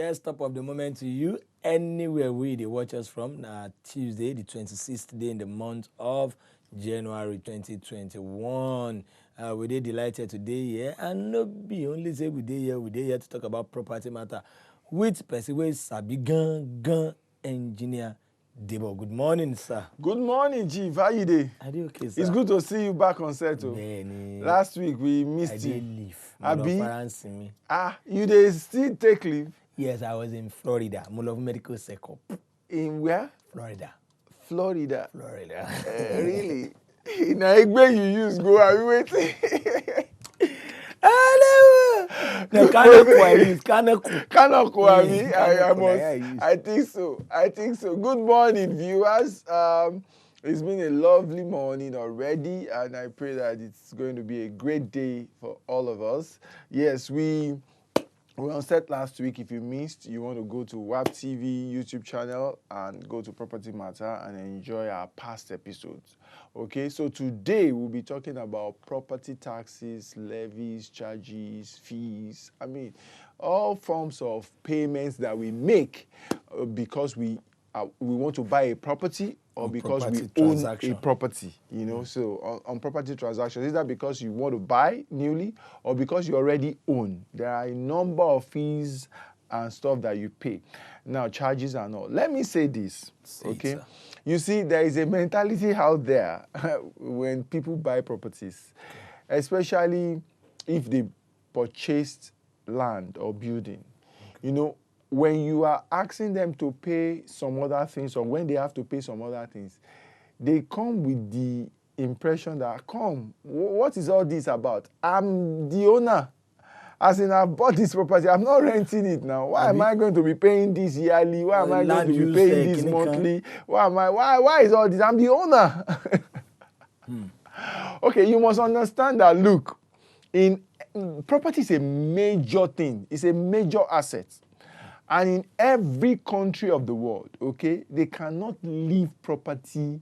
Cheers, top of the moment to you. Anywhere where they watch us from, Tuesday, the 26th day in the month of January 2021. We're delighted today here, and no be only say we're here to talk about property matter with Persiway Sabi Gan engineer Debo. Good morning, sir. Good morning, Chief. How you doing? Are you okay, sir? It's good to see you back on set. Last week we missed you. I did leave. Abi? You dey still take leave? Yes, I was in Florida. Mull of medical checkup. In where? Florida. Florida. Really? Na egbe you use go, are you waiting? No, Kanako, I think so. Good morning, viewers. It's been a lovely morning already, and I pray that it's going to be a great day for all of us. Yes, we were on set last week. If you missed, you want to go to WAP TV YouTube channel and go to Property Matta and enjoy our past episodes. Okay, so today we'll be talking about property taxes, levies, charges, fees. I mean, all forms of payments that we make because we want to buy a property or because we own a property, you know. So on property transactions, is that because you want to buy newly or because you already own? There are a number of fees and stuff that you pay. Now, charges and all. Let me say this, okay? You see, there is a mentality out there when people buy properties, especially if they purchased land or building. You know, when you are asking them to pay some other things or when they have to pay some other things, they come with the impression that, what is all this about? I'm the owner. As in, I bought this property. I'm not renting it now. Why am I going to be paying this yearly? Why am I going to be paying this monthly? Why is all this? I'm the owner. Okay, you must understand that, look, property is a major thing. It's a major asset. And in every country of the world, okay, they cannot leave property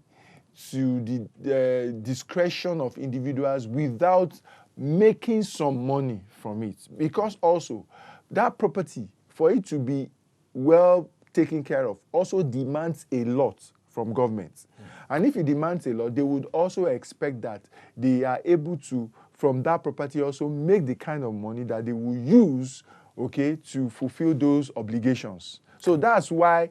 to the discretion of individuals without making some money from it. Because also, that property, for it to be well taken care of, also demands a lot from government. And if it demands a lot, they would also expect that they are able to, from that property, also make the kind of money that they will use, okay, to fulfill those obligations. So that's why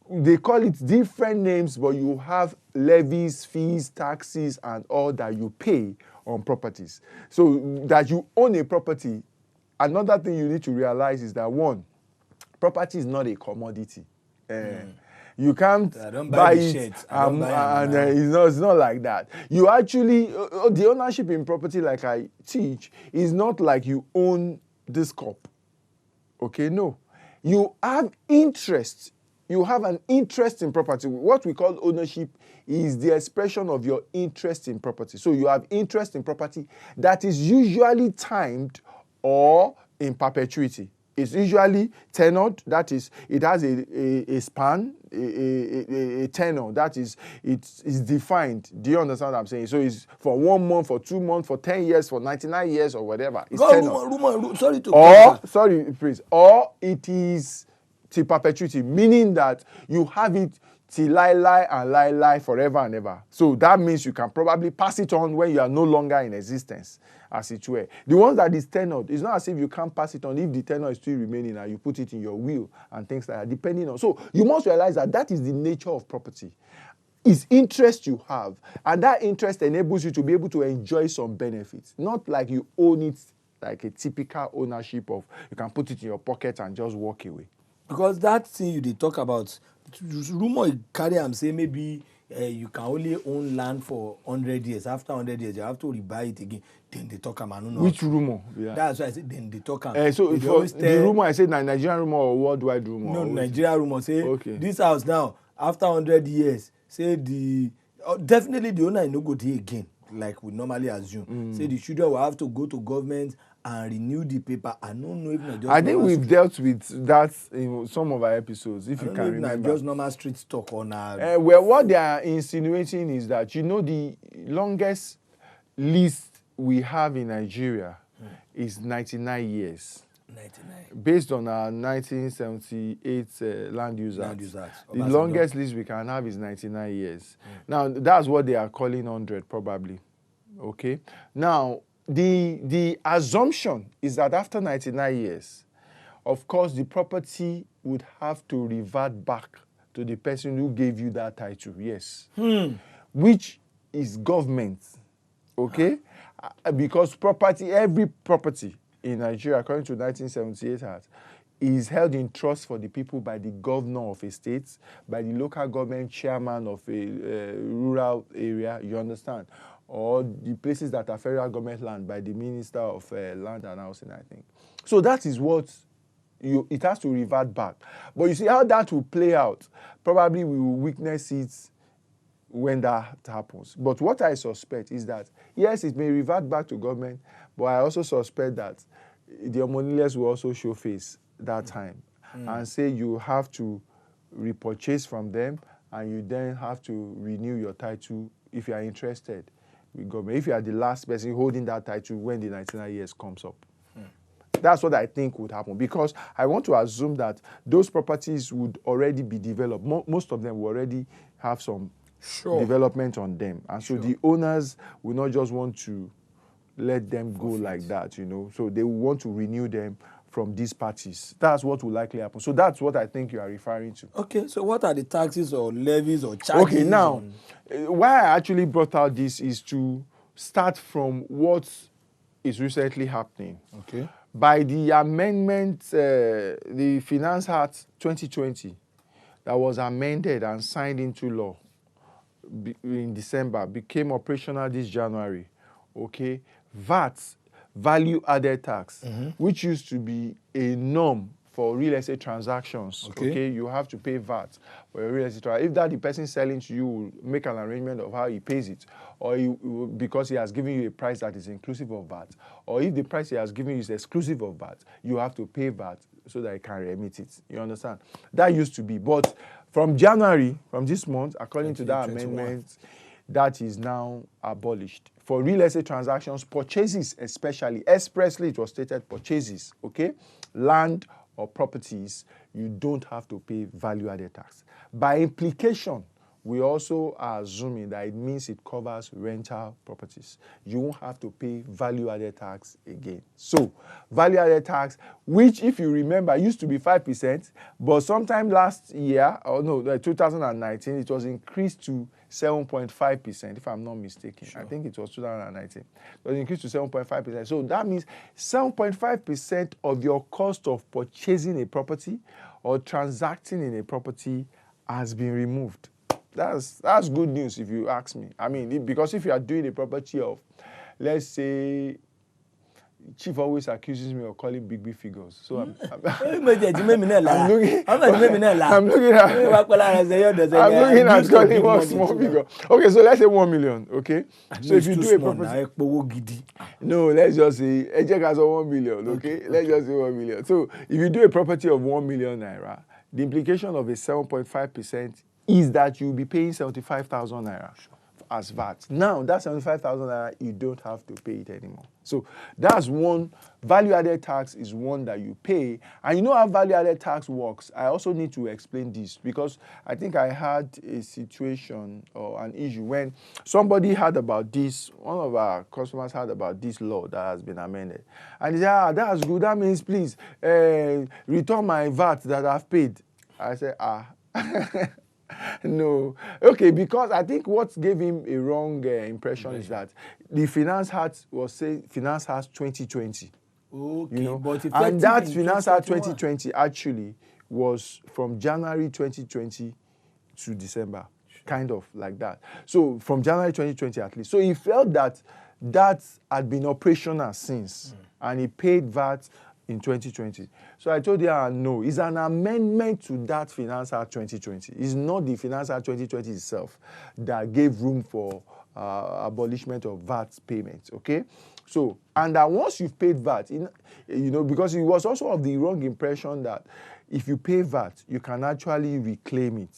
they call it different names, but you have levies, fees, taxes, and all that you pay on properties. So that you own a property, another thing you need to realize is that, one, property is not a commodity. You can't buy it and it's not like that. You actually, the ownership in property, like I teach, is not like you own this cup. Okay, no. You have interest. You have an interest in property. What we call ownership is the expression of your interest in property. So you have interest in property that is usually timed or in perpetuity. It's usually tenured, that is, it has a span, a tenure, that is, it's tenured. Do you understand what I'm saying? So it's for 1 month, for 2 months, for 10 years, for 99 years, or whatever. It's tenured. Or it is till perpetuity, meaning that you have it till lie forever and ever. So that means you can probably pass it on when you are no longer in existence, as it were. The ones that is tenured, it's not as if you can't pass it on if the tenure is still remaining and you put it in your will and things like that, depending on. So you must realize that that is the nature of property. It's interest you have, and that interest enables you to be able to enjoy some benefits, not like you own it like a typical ownership of you can put it in your pocket and just walk away. Because that thing you talk about, rumor you carry am say maybe you can only own land for 100 years. After 100 years, you have to rebuy it again. Then they talk am. Which rumor? Yeah. That's why I said then they talk am. So for the rumor, I said Nigerian rumor or worldwide rumor? No, Nigerian rumor. Say this house now, after 100 years, say definitely the owner no go there again, like we normally assume. Say the children will have to go to government and renew the paper. I don't know if not just. I think we've dealt with that in some of our episodes, if you can remember. Just normal street talk on well, what they are insinuating is that, you know, the longest list we have in Nigeria is 99 years. 99. Based on our 1978 Land Use Land Act. Use Act. The Obasanjo. longest lease we can have is 99 years. Now, that's what they are calling 100 probably. Okay? Now, the assumption is that after 99 years, of course, the property would have to revert back to the person who gave you that title, yes. Which is government, okay? Because property, every property in Nigeria, according to 1978 Act, is held in trust for the people by the governor of a state, by the local government chairman of a rural area, you understand? Or the places that are federal government land by the Minister of Land and Housing, I think. So that is what it has to revert back. But you see how that will play out. Probably we will witness it when that happens. But what I suspect is that, yes, it may revert back to government, but I also suspect that the Omoniles will also show face that time and say you have to repurchase from them and you then have to renew your title if you are interested with government. If you are the last person holding that title when the 99 years comes up. That's what I think would happen, because I want to assume that those properties would already be developed. Most of them will already have some development on them. And so the owners will not just want to let them go like that, you know. So they will want to renew them from these parties. That's what will likely happen. So that's what I think you are referring to. Okay, so what are the taxes or levies or charges? Okay, now, why I actually brought out this is to start from what is recently happening. Okay. By the amendment, the Finance Act 2020 that was amended and signed into law in December, became operational this January, okay? VAT, value added tax, which used to be a norm for real estate transactions, okay? You have to pay VAT for a real estate transaction. If that the person selling to you will make an arrangement of how he pays it, or because he has given you a price that is inclusive of VAT, or if the price he has given you is exclusive of VAT, you have to pay VAT so that he can remit it. You understand? That used to be. But from January, from this month, according to that amendment, that is now abolished. For real estate transactions, purchases especially, expressly it was stated purchases, okay? Land or properties, you don't have to pay value-added tax. By implication, we also are assuming that it means it covers rental properties. You won't have to pay value-added tax again. So, value-added tax, which if you remember used to be 5%, but sometime last year, or no, 2019, it was increased to 7.5%, if I'm not mistaken. I think it was 2019. It was increased to 7.5%. So that means 7.5% of your cost of purchasing a property or transacting in a property has been removed. That's good news if you ask me. I mean, because if you are doing a property of, let's say, Chief always accuses me of calling big figures. So I'm looking at calling one small figure. Okay, so let's say 1 million, okay? So if you do a property, no, let's just say Ejek has 1 million, okay? Let's just say 1 million. So if you do a property of 1 million naira, the implication of a 7.5% is that you'll be paying 75,000 naira as VAT. Now, that 75,000 naira, you don't have to pay it anymore. So that's one. Value-added tax is one that you pay. And you know how value-added tax works? I also need to explain this because I think I had a situation or an issue when somebody heard about this. One of our customers heard about this law that has been amended. And he said, that's good. That means, please, return my VAT that I've paid. I said, no. Okay, because I think what gave him a wrong impression is that the Finance Act was saying Finance Act 2020. Okay, you know? But and that Finance Act 2020 actually was from January 2020 to December, kind of like that. So from January 2020 at least. So he felt that that had been operational since, and he paid VAT in 2020. So I told him, no, it's an amendment to that Finance Act 2020. It's not the Finance Act 2020 itself that gave room for abolishment of VAT payments, okay? So, and that once you've paid VAT, you know, because it was also of the wrong impression that if you pay VAT, you can actually reclaim it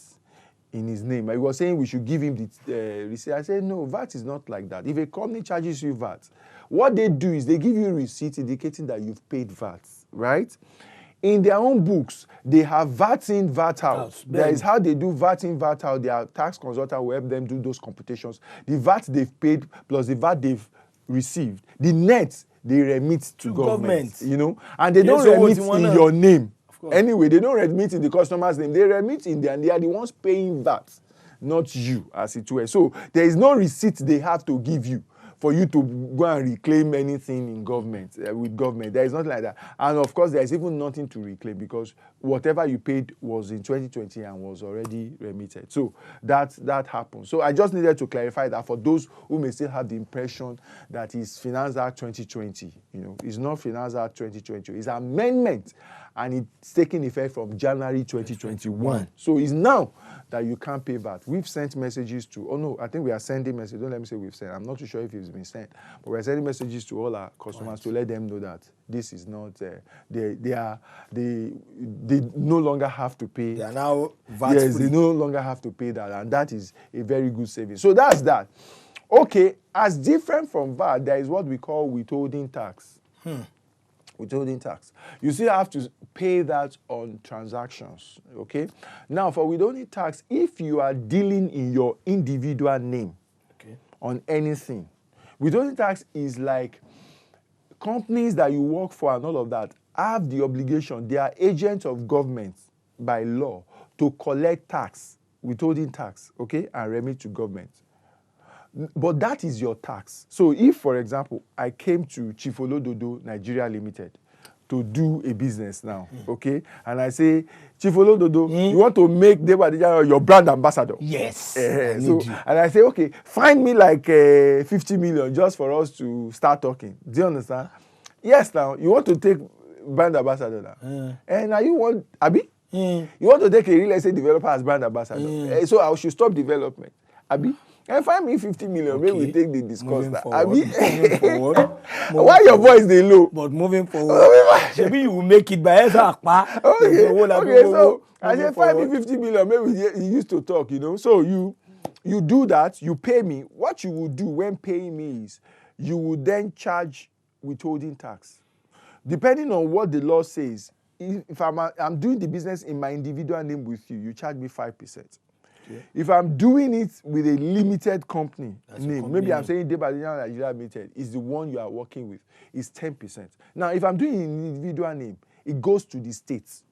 in his name. I was saying we should give him the receipt. I said, no, VAT is not like that. If a company charges you VAT, what they do is they give you a receipt indicating that you've paid VAT. right? In their own books, they have VAT in, VAT out. That is how they do VAT in, VAT out. Their tax consultant will help them do those computations. The VAT they've paid plus the VAT they've received, the net they remit to government, you know, and they don't remit in your name. Anyway, they don't remit in the customer's name. They remit in there, and they are the ones paying VAT, not you, as it were. So there is no receipt they have to give you for you to go and reclaim anything in government, with government. There is nothing like that. And of course, there is even nothing to reclaim because whatever you paid was in 2020 and was already remitted. So that happened. So I just needed to clarify that for those who may still have the impression that it's Finance Act 2020. You know, it's not Finance Act 2020. It's amendment, and it's taking effect from January 2021. So it's now that you can't pay VAT. We've sent messages to, oh no, I think we are sending messages. Don't let me say we've sent. I'm not too sure if it's been sent. But we're sending messages to all our customers to let them know that this is not, they no longer have to pay. They are now VAT Yes, free. they no longer have to pay that. And that is a very good saving. So that's that. Okay, as different from VAT, there is what we call withholding tax. Withholding tax. You still have to pay that on transactions, okay? Now, for withholding tax, if you are dealing in your individual name on anything, withholding tax is like companies that you work for and all of that have the obligation, they are agents of government by law to collect tax, withholding tax, okay, and remit to government. But that is your tax. So if, for example, I came to Chief Olododo Nigeria Limited to do a business now, okay, and I say, Chief Olododo, you want to make Debo Adejana your brand ambassador? Yes. And I say, okay, find me like 50 million just for us to start talking. Do you understand? Yes, now, you want to take brand ambassador now. And now you want, Abi? You want to take a real estate developer as brand ambassador. So I should stop development. Abi? And find me 50 million, maybe we take the discuss that. Moving forward. Why your voice they low? But moving forward, maybe you will make it by Ezra. Okay, so I said 50 million, maybe you used to talk, you know. So you do that, you pay me. What you will do when paying me is you will then charge withholding tax. Depending on what the law says, if I'm doing the business in my individual name with you, you charge me 5%. If I'm doing it with a limited company name, maybe I'm saying Debo Adejana Nigeria Limited is the one you are working with, it's 10%. Now, if I'm doing it in individual name, it goes to the states.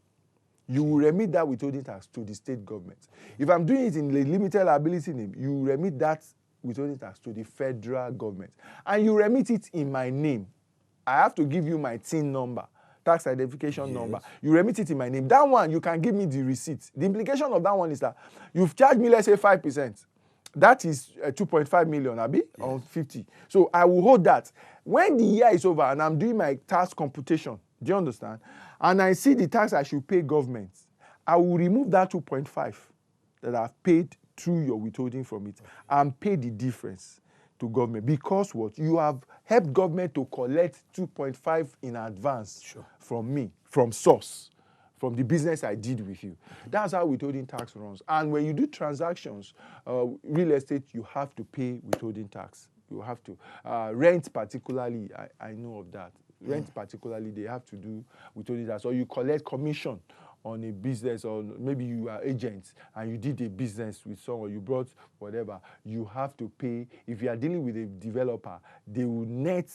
You will remit that withholding tax to the state government. If I'm doing it in a limited liability name, you will remit that withholding tax to the federal government. And you remit it in my name. I have to give you my TIN number. Tax identification number. You remit it in my name. That one, you can give me the receipt. The implication of that one is that you've charged me, let's say, 5%. That is 2.5 million, Abi, on 50. So I will hold that. When the year is over and I'm doing my tax computation, do you understand? And I see the tax I should pay government, I will remove that 2.5 that I've paid through your withholding from it and pay the difference to government, because what you have helped government to collect 2.5 in advance from me, from source, from the business I did with you. That's how withholding tax runs. And when you do transactions, real estate, you have to pay withholding tax. You have to. Rent particularly, I know of that. Rent particularly, they have to do withholding tax. Or you collect commission on a business, or maybe you are agents and you did a business with someone, you brought whatever, you have to pay. If you are dealing with a developer, they will net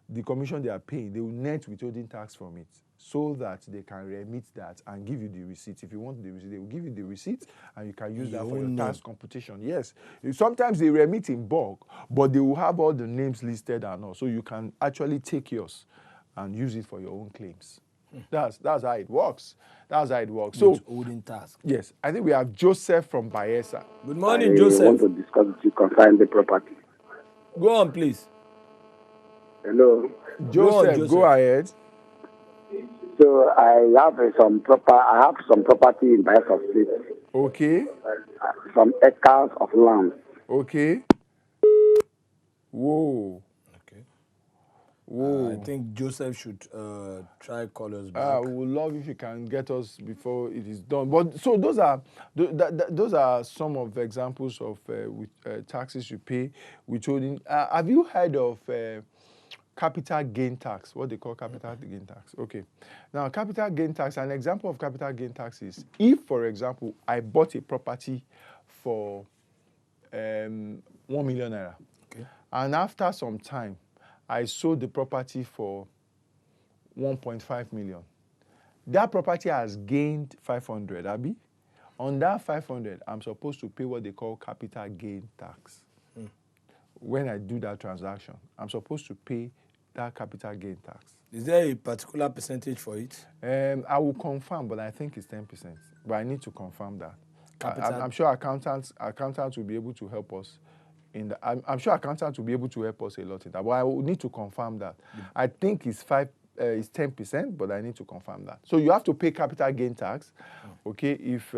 the commission they are paying, they will net withholding tax from it so that they can remit that and give you the receipt. If you want the receipt, they will give you the receipt and you can use that for your tax computation. Yes. Sometimes they remit in bulk, but they will have all the names listed and all. So you can actually take yours and use it for your own claims. That's how it works. That's how it works. So, holding task. Yes, I think we have Joseph from Bayelsa. Good morning, Joseph. I want to discuss with you concerning the property. Go on, please. Hello. Joseph, go ahead. So I have some property in Bayelsa State. Okay. Some acres of land. Okay. Whoa. I think Joseph should try call us back. We would love if you can get us before it is done. But so those are some of the examples of taxes you pay withholding. Have you heard of capital gain tax. What they call capital gain tax. Okay. Now, capital gain tax, an example of capital gain tax is if, for example, I bought a property for 1 million naira. Okay. And after some time, I sold the property for 1.5 million. That property has gained 500, Abi. On that 500, I'm supposed to pay what they call capital gain tax. When I do that transaction, I'm supposed to pay that capital gain tax. Is there a particular percentage for it? I will confirm, but I think it's 10%. But I need to confirm that. I'm sure accountants will be able to help us. I'm sure accountants will be able to help us a lot in that. But I will need to confirm that. I think it's 10%, but I need to confirm that. So you have to pay capital gain tax, okay? If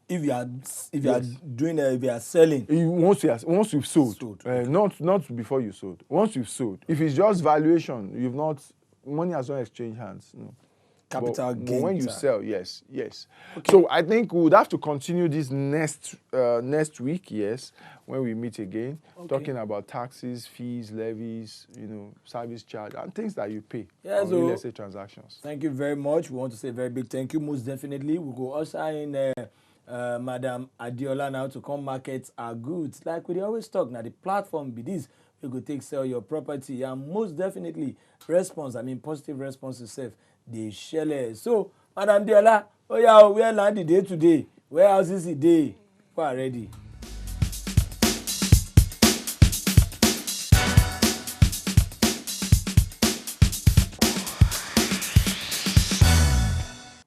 if you are selling, once you've sold. Not before you sold. Once you've sold. If it's just valuation, money has not exchanged hands. No. Capital gain. When you sell, yes. Okay. So I think we would have to continue this next week, yes, when we meet again, talking about taxes, fees, levies, service charge, and things that you pay on real estate transactions. Thank you very much. We want to say a very big thank you. Most definitely, we go also in Madam Adeola now to come market our goods. Like we always talk, now the platform be this. You go sell your property, and most definitely positive response yourself. They share. So, Madam Adeola, where land the day today? Where else is the day? We are ready.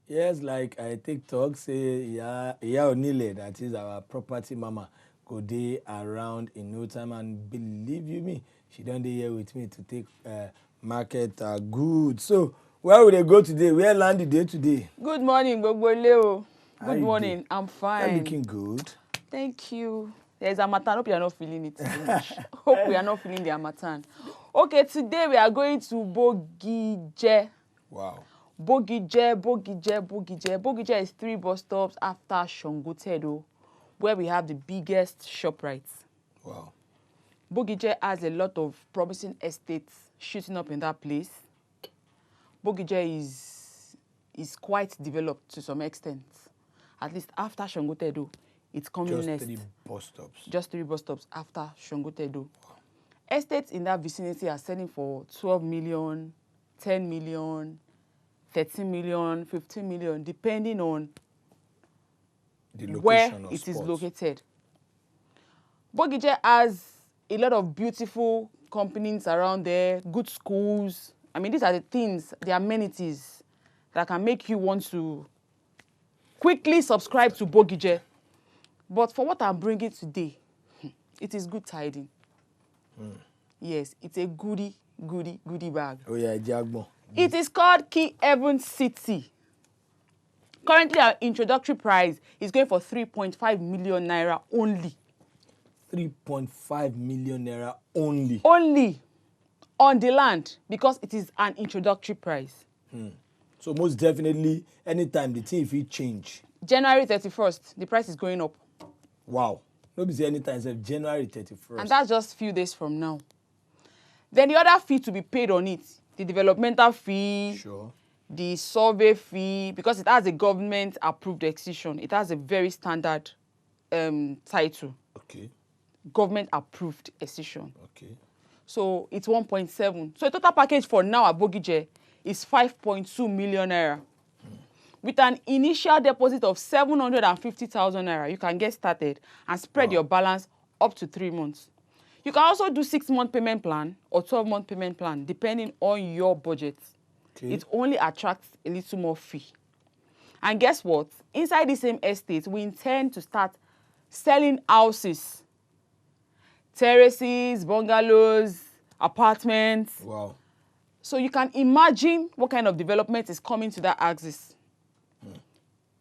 Yes, like I TikTok say, Onile, that is our property mama, go day around in no time, and believe you me, she done dey here with me to take market goods. So, where will they go today? Where land the day today? Good morning, Gbogbo Leo. Good morning. Doing? I'm fine. You're looking good. Thank you. There's a Harmattan. Hope you are not feeling it too much. Hope we are not feeling the Harmattan. Okay, today we are going to Bogije. Wow. Bogije. Bogije is 3 bus stops after Shongotedo, where we have the biggest ShopRites. Wow. Bogije has a lot of promising estates shooting up in that place. Bogije is quite developed to some extent. At least after Shongotedo, it's coming Just next. 3 bus stops. Just 3 bus stops after Shongotedo. Wow. Estates in that vicinity are selling for 12 million, 10 million, 13 million, 15 million, depending on the location where or it is spot. located. Bogije has a lot of beautiful companies around there, good schools. These are the things, the amenities that can make you want to quickly subscribe to Bogije. But for what I'm bringing today, it is good tiding. Yes, it's a goodie bag. Oh yeah, Jagbo. It is called Key Heaven City. Currently, our introductory price is going for 3.5 million naira only. 3.5 million naira only. Only on the land, because it is an introductory price. So most definitely, anytime the thing if it change. January 31st, the price is going up. Wow. Nobody say anytime except January 31st. And that's just a few days from now. Then the other fee to be paid on it, the developmental fee, Sure. the survey fee, because it has a government-approved excision. It has a very standard title. Okay. Government-approved excision. Okay. So it's 1.7. So the total package for now at Bogije is 5.2 million naira. With an initial deposit of 750,000 naira, you can get started and spread your balance up to 3 months. You can also do 6-month payment plan or 12-month payment plan, depending on your budget. Okay. It only attracts a little more fee. And guess what? Inside the same estate, we intend to start selling houses, terraces, bungalows, apartments. Wow. So you can imagine what kind of development is coming to that axis.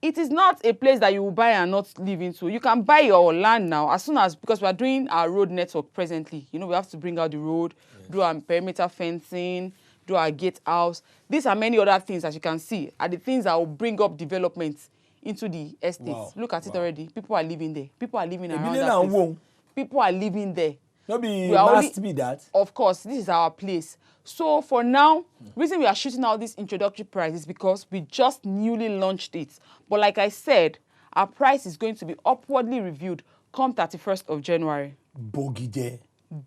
It is not a place that you will buy and not live into. You can buy your land now as soon as, because we are doing our road network presently. We have to bring out the road, do our perimeter fencing, do our gate house. These are many other things, as you can see, are the things that will bring up development into the estates. Wow. Look at it already. People are living there. People are living around that that place. People are living there. Maybe We are must be that. Of course, this is our place. So for now, reason we are shooting out this introductory price is because we just newly launched it. But like I said, our price is going to be upwardly reviewed come 31st of January. Bogije.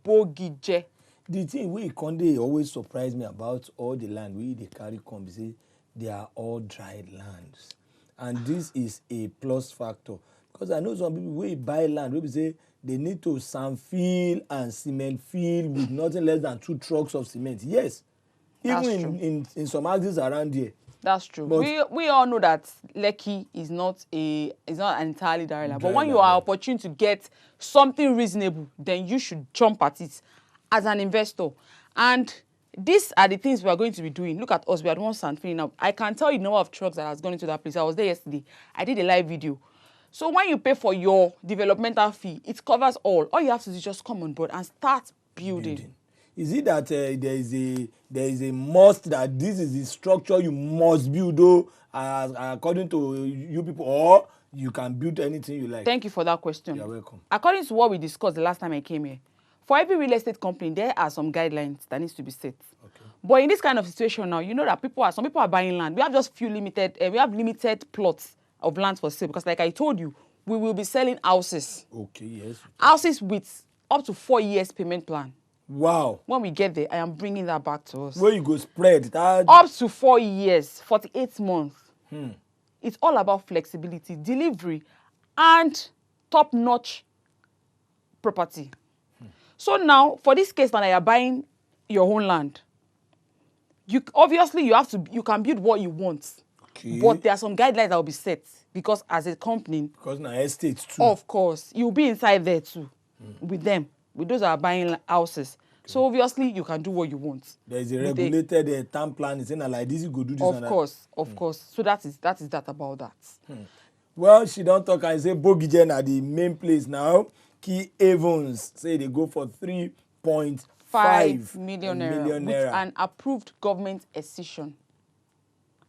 Bogije. The thing wey Conde always surprise me about all the land wey dey carry come be say they are all dry lands, and this is a plus factor because I know some people wey buy land wey be say they need to sand fill and cement fill with nothing less than 2 trucks of cement. Yes, even in some houses around here. That's true. But we all know that Lekki is not an entirely dry land. But when you are opportune to get something reasonable, then you should jump at it as an investor. And these are the things we are going to be doing. Look at us. We are the ones sand filling up. I can tell you the number of trucks that has gone into that place. I was there yesterday. I did a live video. So when you pay for your developmental fee, it covers all. All you have to do is just come on board and start building. Is it that there is a must that this is the structure you must build though, according to you people, or you can build anything you like? Thank you for that question. You're welcome. According to what we discussed the last time I came here, for every real estate company, there are some guidelines that needs to be set. Okay. But in this kind of situation now, you know that some people are buying land. We have just limited plots of land for sale because, like I told you, we will be selling houses. Okay, yes. Houses with up to 4 years payment plan. Wow. When we get there, I am bringing that back to us. Where you go spread that? Up to 4 years, 48 months. It's all about flexibility, delivery, and top-notch property. So now, for this case, now that you're buying your own land, you can build what you want. Okay. But there are some guidelines that will be set because as a company, because now estates too. Of course, you'll be inside there too, with them. With those that are buying houses. Okay. So obviously you can do what you want. There is a regulated town plan. It's not like this, you go do this. Of course. So that is that about that. Well, she don't talk and say Bogije are the main place now. Key Evans say they go for 3.5 million naira with an approved government decision.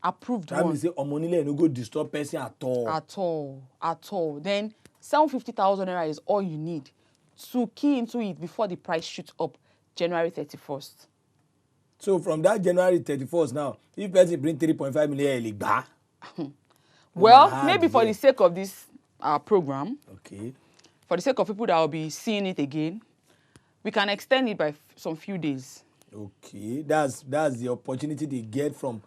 Approved that one. That means say Omonile no go disturb person at all. At all. Then 750,000 naira is all you need to key into it before the price shoots up January 31st. So from that January 31st now, if person bring 3.5 million, well, maybe for the sake of this program, okay, for the sake of people that will be seeing it again, we can extend it by some few days. Okay, that's the opportunity they get from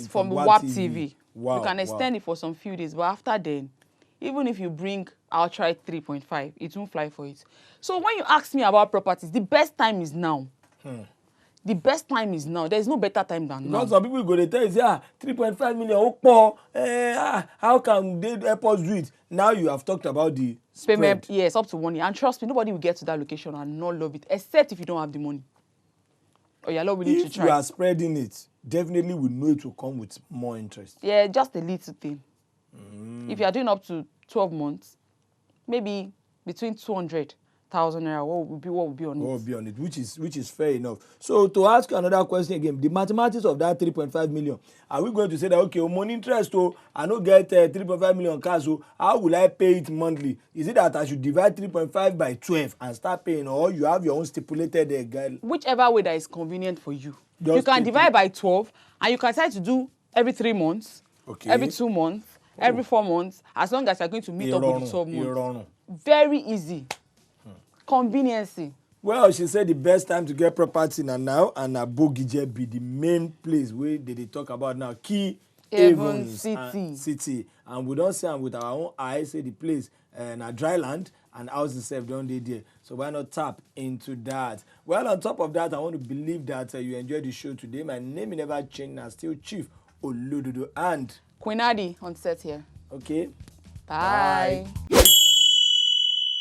from WAP TV. Wow, you can extend it for some few days, but after then, even if you bring outright 3.5, it won't fly for it. So when you ask me about properties, the best time is now. The best time is now. There's no better time than now. Because some people go to tell you, 3.5 million, how can they help us do it? Now you have talked about the payment. Yes, up to 1 year. And trust me, nobody will get to that location and not love it, except if you don't have the money. Or you're not willing to try. If you are spreading it, definitely we know it will come with more interest. Yeah, just a little thing. If you are doing up to 12 months, maybe between 200,000 naira, what would be on it? What would be on it, which is fair enough. So to ask you another question again, the mathematics of that 3.5 million, are we going to say that, okay, money interest, I don't get 3.5 million cash, so how will I pay it monthly? Is it that I should divide 3.5 by 12 and start paying, or you have your own stipulated guide? Whichever way that is convenient for you. You can divide by 12, and you can try to do every 3 months, every 2 months, every 4 months, as long as you're going to meet up with the 12 months. Very easy. Conveniency. Well, she said the best time to get property now, and Bogije be the main place where they talk about now. Key Evans City. And we don't see them with our own eyes, say the place na dry land and houses itself don't they there. So why not tap into that? Well, on top of that, I want to believe that you enjoyed the show today. My name never changed, and still Chief Oludodo and Queen Adi on set here. Okay. Bye.